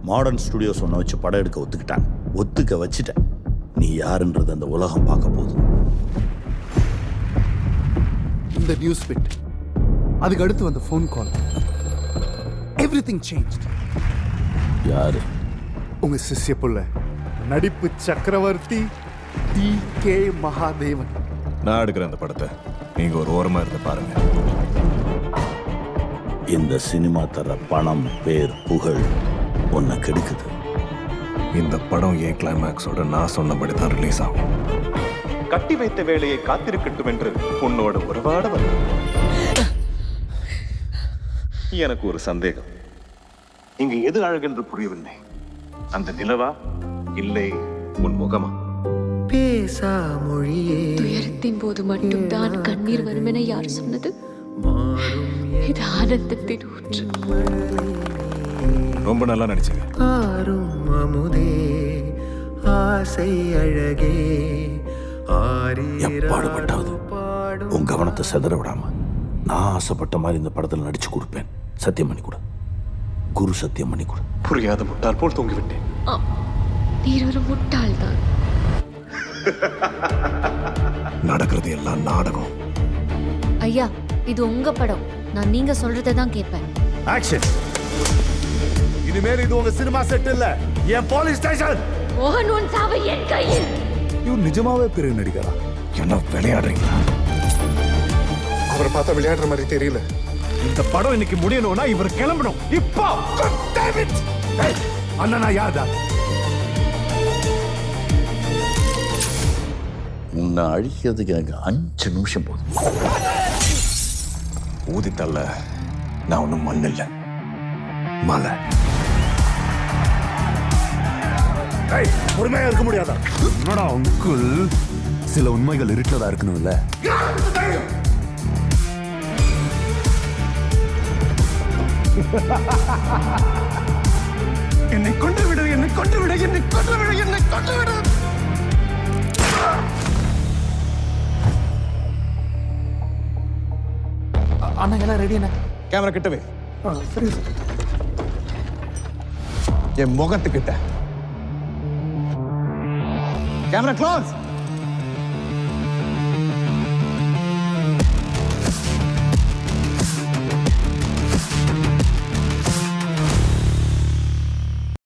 Modern studios ஒன்று வச்சு படம் எடுக்க ஒத்துக்கிட்டாங்க. ஒத்துக்க வச்சுட்டேன். நீ யாருன்றது அந்த உலகம் பார்க்க போகுது. இந்த நியூஸ் பிட், அதுக்கு அடுத்து வந்த ஃபோன் கால், எவ்ரிதிங் சேஞ்ச்ட். யாரு? உங்க சிஷ்ய புள்ள, நடிப்பு சக்கரவர்த்தி டி.கே. மகாதேவன். நான் எடுக்கிறேன் அந்த படத்தை, நீங்க ஒரு ஓரமா இருந்து பாருங்க. இந்த சினிமா தர பணம், பேர், புகழ் உன்னை கெடுக்குது. இந்த படம் என் கிளைமேக்ஸோட நான் சொன்னபடி தான் ரிலீஸ் ஆகும். கட்டி வைத்த வேலையை காத்திருக்கட்டும் என்று உன்னோட உறவாட வரும். எனக்கு ஒரு சந்தேகம். இங்கு எது அழகென்று புரியவில்லை. அந்த நிலவா இல்லை உன் முகமா? பேசா மொழியே. துயரத்தின் போது மட்டும்தான் கண்ணீர் வரும் என யார் சொன்னது? இது ஆனந்தத்தின் ஊற்று. ரொம்ப நல்லா நடிச்சீங்க. ஆரும் அமுதே ஆசை அழகே எப்பாடுபட்டாவது உன் கவனத்தை செதற விடாம நான் ஆசைப்பட்ட மாதிரி இந்த படத்தில் நடிச்சு கொடுப்பேன். சத்தியம் பண்ணி கொடு. குரு சத்தியம் பண்ணி கொடு. புரியாத முட்டாள் போல் தூங்கிவிட்டேன். நீர் ஒரு முட்டாள் தான். நடக்கிறது எல்லாம் நாடகம். ஐயா, இது உங்க படம். நான் நீங்க சொல்றதை தான் கேட்பேன். ஆக்ஷன். இனிமேல் இது உங்க சினிமா செட் இல்ல, என் போலீஸ் ஸ்டேஷன். மோகன் உன் சாவு என் கையில். இவன் நிஜமாவே பெரிய நடிகரா? என்ன விளையாடுறீங்களா? அவரை பார்த்தா விளையாடுற மாதிரி தெரியல. இந்த படம் இன்னைக்கு முடியணும்னா இவர் கிளம்பணும் இப்போ. அண்ணா யாருடா? உன்னை அழிக்கிறதுக்கு எனக்கு 5 நிமிஷம் போதும். ஊதித்தல்ல, நான் ஒன்றும் மண் இல்லை, மலை. பொறுமையா இருக்க முடியாதா? என்னடா அங்கிள், சில உண்மைகள் இருட்டதா இருக்கணும்ல. என்னை கொண்டு விடு, என்னை கொண்டு விடு, என்னை கொண்டு விடு, என்னை கொண்டு விடு. அண்ணா எல்லாம் ரெடி அண்ணா. கேமரா கிட்டவே. சரி சார். என் முகத்துக்கிட்ட கேமரா க்ளோஸ்.